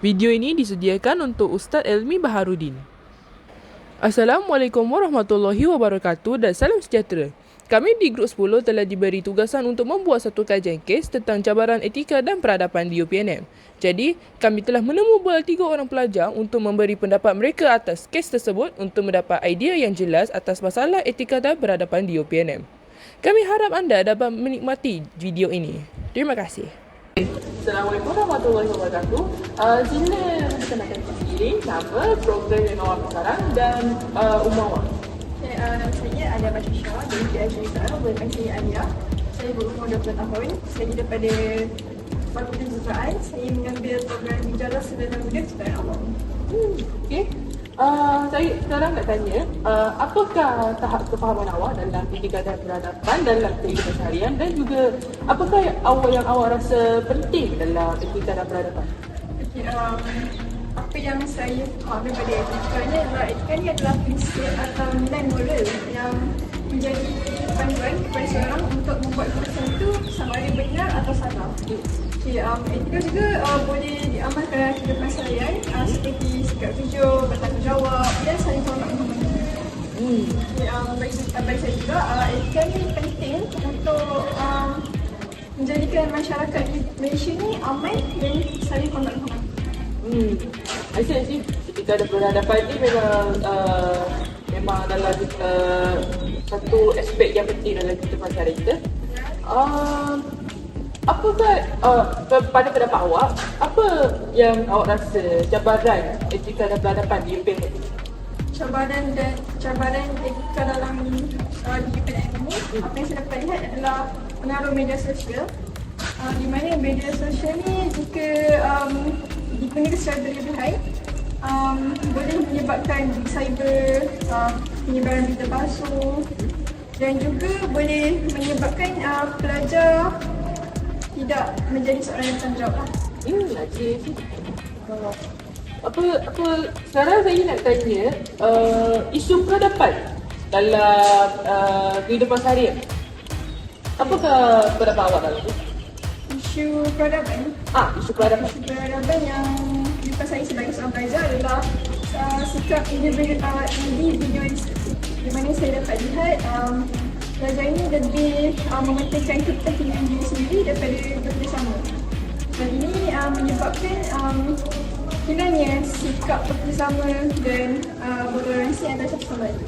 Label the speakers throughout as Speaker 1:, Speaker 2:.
Speaker 1: Video ini disediakan untuk Ustaz Elmi Baharudin. Assalamualaikum warahmatullahi wabarakatuh dan salam sejahtera. Kami di Grup 10 telah diberi tugasan untuk membuat satu kajian kes tentang cabaran etika dan peradaban di UPNM. Jadi, kami telah menemu 3 orang pelajar untuk memberi pendapat mereka atas kes tersebut untuk mendapat idea yang jelas atas masalah etika dan peradaban di UPNM. Kami harap anda dapat menikmati video ini. Terima kasih. Assalamualaikum warahmatullahi wabarakatuh. Sila perkenalkan diri, nama, program yang awak sekarang dan umur awak.
Speaker 2: Nama saya Alia Bashisha dari PhD sekarang bukan saya Alia. Saya berumur 20 tahun. Saya daripada Fakulti Kejuruteraan. Saya mengambil program Bicara Sederhana Muda Kejuruteraan Awam.
Speaker 1: Okey. Saya sekarang nak tanya, apakah tahap kefahaman awak dalam etika dan peradaban dalam kehidupan seharian dan juga apakah yang awak rasa penting dalam etika dan peradaban?
Speaker 2: Okay, apa yang saya faham daripada etika ni adalah etika ni adalah prinsip atau nilai moral yang menjadi panduan kepada seorang untuk membuat keputusan itu sama ada benar atau salah. Okay, etika juga boleh diamalkan dalam kehidupan seharian seperti sikap jujur, bertanggungjawab dan saling hormat menghormati. Bagi saya juga, etika ni penting untuk menjadikan masyarakat Malaysia ni aman dan saling hormat menghormati.
Speaker 1: I see. Etika dan peradaban ni memang adalah satu aspek yang penting dalam kehidupan seharian kita. Apakah pada pendapat awak, apa yang awak rasa cabaran etika dan peradaban di UPNM?
Speaker 2: Cabaran etika dalam di UPNM ini, apa yang saya dapat lihat adalah pengaruh media sosial, di mana media sosial ni jika digunakan secara berlebihan boleh menyebabkan cyber, penyebaran berita palsu dan juga boleh menyebabkan pelajar tidak menjadi seorang yang bertanggungjawab.
Speaker 1: Sekarang saya nak tanya isu peradaban dalam kehidupan seharian. Apakah pendapat awak dalam itu?
Speaker 2: Isu peradaban?
Speaker 1: Isu peradaban.
Speaker 2: Isu peradaban yang jumpa saya sebagai seorang pelajar adalah sikap individualistik, di mana saya dapat lihat pelajar ini lebih mementingkan kepentingan diri sendiri daripada bekerjasama. Dan ini menyebabkan hilangnya sikap bekerjasama dan bertoleransi antara satu sama lain.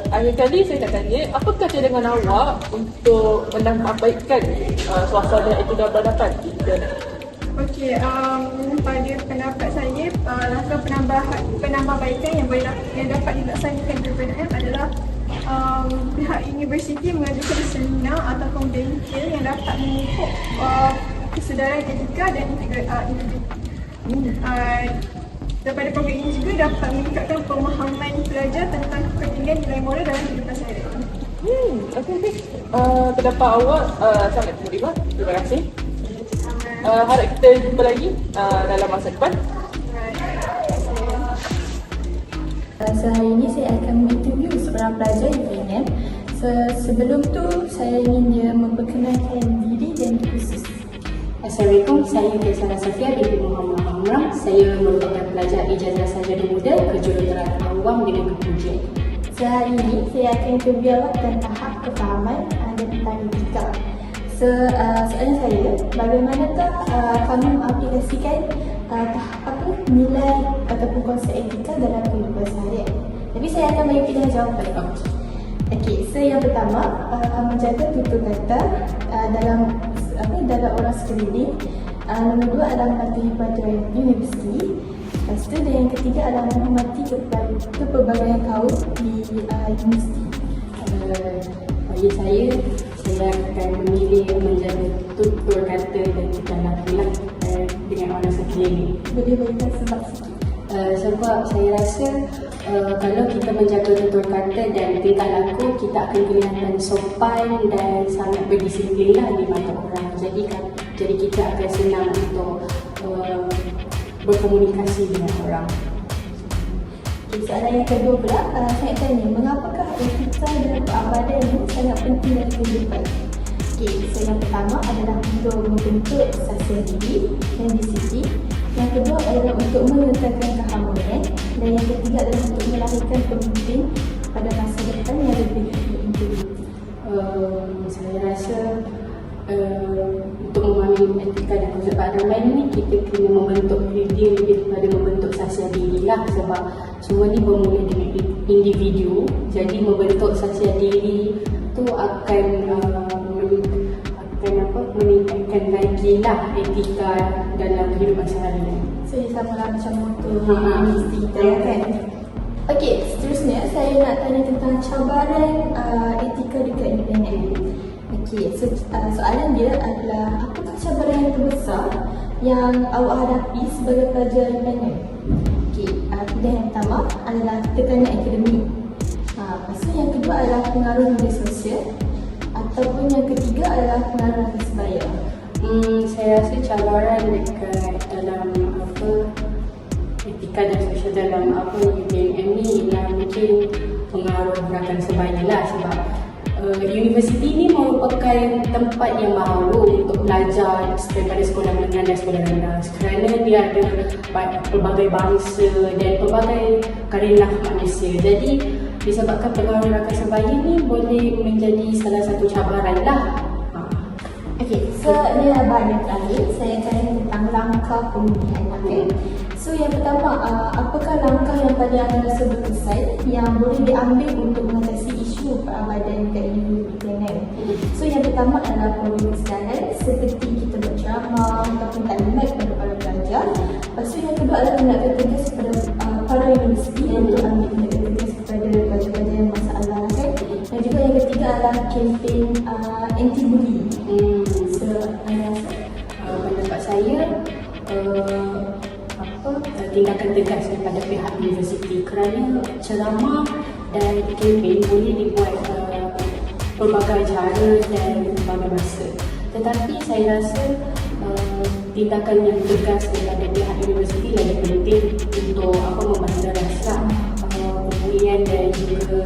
Speaker 2: Akhir kali saya nak tanya, apakah cadangan awak untuk menambahbaikkan suasana etika dan peradaban di UPNM? Okey, pada pendapat saya, langkah penambahbaikan yang dapat dilaksanakan di UPNM adalah pihak universiti mengajukan seminar atau konvensi yang dapat memupuk kesedaran etika dan integritas. Daripada program ini juga dapat meningkatkan pemahaman pelajar tentang kepentingan nilai moral dalam kehidupan seharian.
Speaker 1: Okey. Pendapat awak sangat menerima. Terima kasih. Harap kita jumpa lagi dalam masa depan.
Speaker 3: Hari ini saya akan menginterview seorang pelajar UPNM. Sebelum tu saya ingin dia memperkenalkan diri dan kursus.
Speaker 4: Assalamualaikum, saya Faisal Safia binti Muhammad Amram. Saya merupakan pelajar ijazah sarjana muda kejuruteraan awam dengan kepujian.
Speaker 3: Hari ini saya akan interview awak tentang tahap kefahaman dan tentang etika. Soalan saya, bagaimanakah kami mengaplikasikan nilai ataupun konsep etika dalam kehidupan seharian? Tapi saya akan bagi pilihan jawapan. Okey, yang pertama, menjaga tutur kata dalam orang sekeliling. Nombor 2 adalah mematuhi peraturan universiti. Lepas tu, dan yang ketiga adalah menghormati kepelbagaian kaum di universiti.
Speaker 4: Bagi saya akan memilih menjaga tutur kata dan tingkah laku dengan orang sekeliling.
Speaker 3: Boleh berikan sebab sikit?
Speaker 4: Sebab saya rasa kalau kita menjaga tutur kata dan tingkah laku, kita akan kelihatan sopan dan sangat berdisiplin di mata orang. Jadi kita akan senang untuk berkomunikasi dengan orang.
Speaker 3: Okay, soalan yang kedua pula, saya tanya, mengapakah etika dan keabadian ini sangat penting dalam kehidupan? Okay, so yang pertama adalah untuk membentuk sasial diri yang disiplin. Yang kedua adalah untuk meletakkan keharmonian. Dan yang ketiga adalah untuk melahirkan pemimpin pada masa depan yang lebih berintegriti.
Speaker 4: Saya rasa untuk memahami etika dan konsep keagamaan ni, kita kena membentuk diri daripada membentuk sasial diri lah, sebab semua ni bermula dengan individu. Jadi membentuk sasial diri tu akan meningkatkan lagi lah etika dalam kehidupan seharian.
Speaker 3: So, ia sama lah macam motor mesti kita kan. Okey, seterusnya saya nak tanya tentang cabaran etika dekat UPNM. Okey, soalan dia adalah apakah cabaran yang terbesar yang awak hadapi sebagai pelajar UPNM? Okey, pilihan yang pertama adalah tekanan akademik. Lepas tu yang kedua adalah pengaruh media sosial, ataupun yang ketiga adalah pengaruh atas sebaya.
Speaker 4: Saya rasa cabaran dekat dalam etika dan sosial dalam UPNM ni ialah mungkin pengaruh rakan sebaya lah, sebab universiti ni merupakan tempat yang baru untuk belajar daripada sekolah menengah dan sekolah rendah, kerana dia ada pelbagai bangsa dan pelbagai karenah manusia. Jadi disebabkan pengaruh rakan sebaya ni boleh menjadi salah satu cabaran lah.
Speaker 3: Okey, so ni dah banyak terakhir. Saya tanya tentang langkah pemulihan. Okay. So yang pertama, apakah langkah yang paling anda rasa berkesan yang boleh diambil untuk mengatasi isu perabaikan dekat UPNM? So yang pertama adalah program kesihatan seperti kita berceramah ataupun taklimat kepada para pelajar. Lepas tu yang kedua adalah tindakan tegas kepada para universiti untuk ambil tindakan tegas kepada pelajar-pelajar yang masalah kan. Dan juga yang ketiga adalah kempen anti-bully. So anda rasa?
Speaker 4: Pendapat saya tindakan tegas daripada pihak universiti, kerana ceramah dan kempen boleh dibuat pelbagai cara dan pelbagai masa. Tetapi saya rasa tindakan yang tegas daripada pihak universiti lebih penting untuk membandaraskan pemulihan dan juga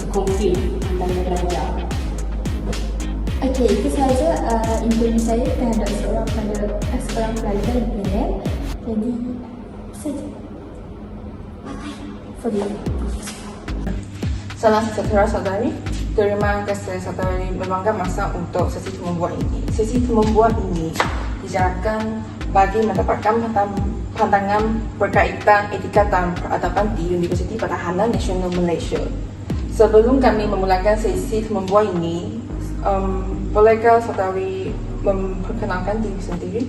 Speaker 4: konflik antara pelajar.
Speaker 3: Okey, itu sahaja interview saya terhadap seorang pelajar UPNM. Jadi, saja. Sorry.
Speaker 5: Salam sejahtera saudari. Terima kasih saudari meluangkan masa untuk sesi membuat ini. Sesi membuat ini dijadikan bagi mendapatkan pandangan berkaitan etika dan peradaban di Universiti Pertahanan Nasional Malaysia. Sebelum kami memulakan sesi membuat ini, bolehkah saudari memperkenalkan diri sendiri?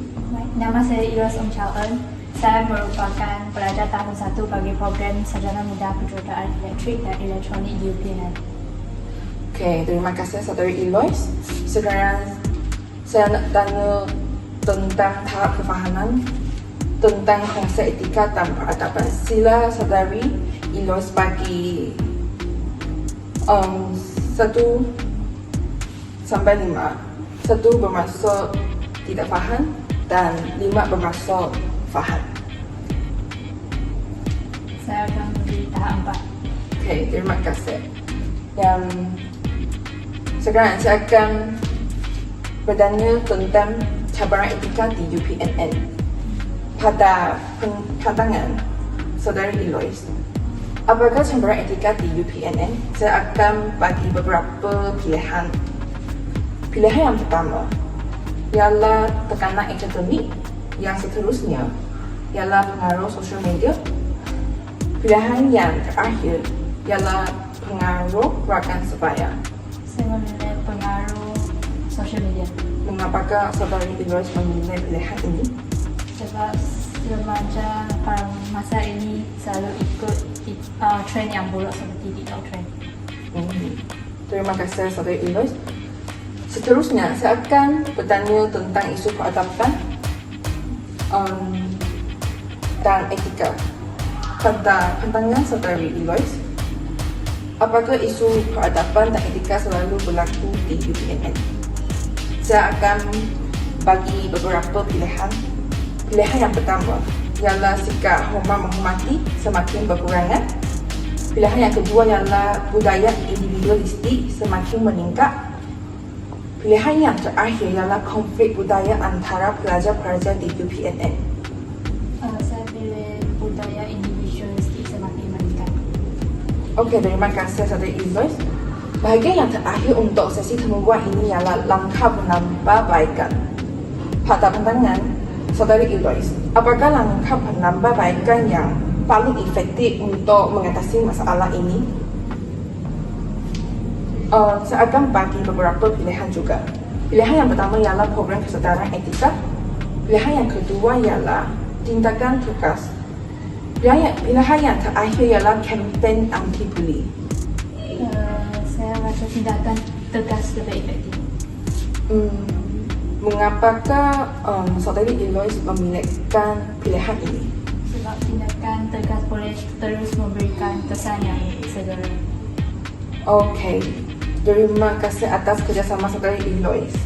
Speaker 6: Nama saya Iros Chaun. Saya merupakan pelajar tahun 1 bagi program Sarjana Muda Pejodohan Elektrik dan Elektronik di UPNM.
Speaker 5: Okey, terima kasih saudari Eloise. Sekarang saya nak tanya tentang tahap kefahaman tentang konsep etika dan peradaban. Sila saudari Eloise bagi 1 sampai 5. 1 bermaksud tidak faham dan 5 bermaksud faham.
Speaker 6: Saya akan beri tahap 4.
Speaker 5: Okey, terima kasih. Dan sekarang saya akan bertanya tentang cabaran etika di UPNM. Pada pandangan saudari Eloise, apakah cabaran etika di UPNM? Saya akan bagi beberapa pilihan. Pilihan yang pertama ialah tekanan akademik, yang seterusnya ialah pengaruh sosial media. Pilihan yang terakhir ialah pengaruh rakan sebaya.
Speaker 6: Saya menilai pengaruh sosial media.
Speaker 5: Mengapakah saudari Eloise memilih pilihan ini?
Speaker 6: Sebab remaja pada masa ini selalu ikut trend yang buruk seperti TikTok trend.
Speaker 5: Terima kasih saudari Eloise. Seterusnya, saya akan bertanya tentang isu peradaban dan etika. Pada pandangan saudari Eloise, apakah isu peradaban dan etika selalu berlaku di UPNM? Saya akan bagi beberapa pilihan. Pilihan yang pertama ialah sikap hormat menghormati semakin berkurangan. Pilihan yang kedua ialah budaya individualistik semakin meningkat. Pilihan yang terakhir ialah konflik budaya antara pelajar-pelajar di UPNM.
Speaker 6: Saya pilih budaya individualistik semakin meningkat.
Speaker 5: Okey, terima kasih Saudari Eloise. Bahagian yang terakhir untuk sesi temu bual ini ialah langkah penambahbaikan. Pada pandangan Saudari Eloise, apakah langkah penambahbaikan yang paling efektif untuk mengatasi masalah ini? Saya akan bagi beberapa pilihan juga. Pilihan yang pertama ialah program kesedaran etika. Pilihan yang kedua ialah tindakan tugas. Pilihan yang terakhir ialah kempen anti-bully.
Speaker 6: Saya rasa tindakan tegas lebih efektif.
Speaker 5: Mengapakah Saudari Eloise memilihkan pilihan ini?
Speaker 6: Sebab tindakan tegas boleh terus memberikan kesan yang segera.
Speaker 5: Okey, terima kasih atas kerjasama Saudari Eloise.